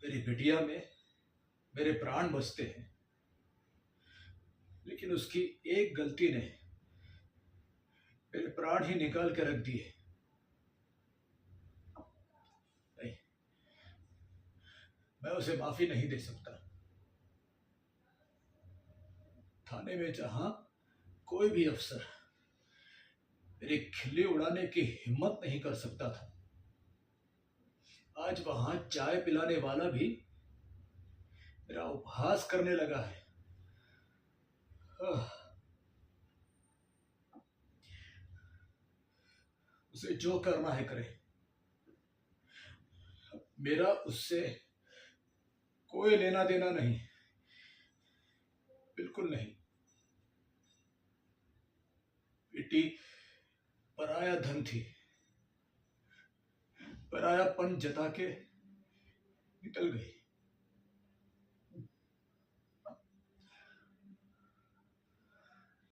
मेरी बिटिया में मेरे प्राण बसते हैं, लेकिन उसकी एक गलती ने मेरे प्राण ही निकाल के रख दिए। नहीं, मैं उसे माफी नहीं दे सकता। थाने में जहां कोई भी अफसर मेरी खिल्ली उड़ाने की हिम्मत नहीं कर सकता था, आज वहां चाय पिलाने वाला भी मेरा उपहास करने लगा है। आह, उसे जो करना है करे, मेरा उससे कोई लेना देना नहीं, बिल्कुल नहीं। बेटी पराया धन थी, परायापन जता के निकल गई।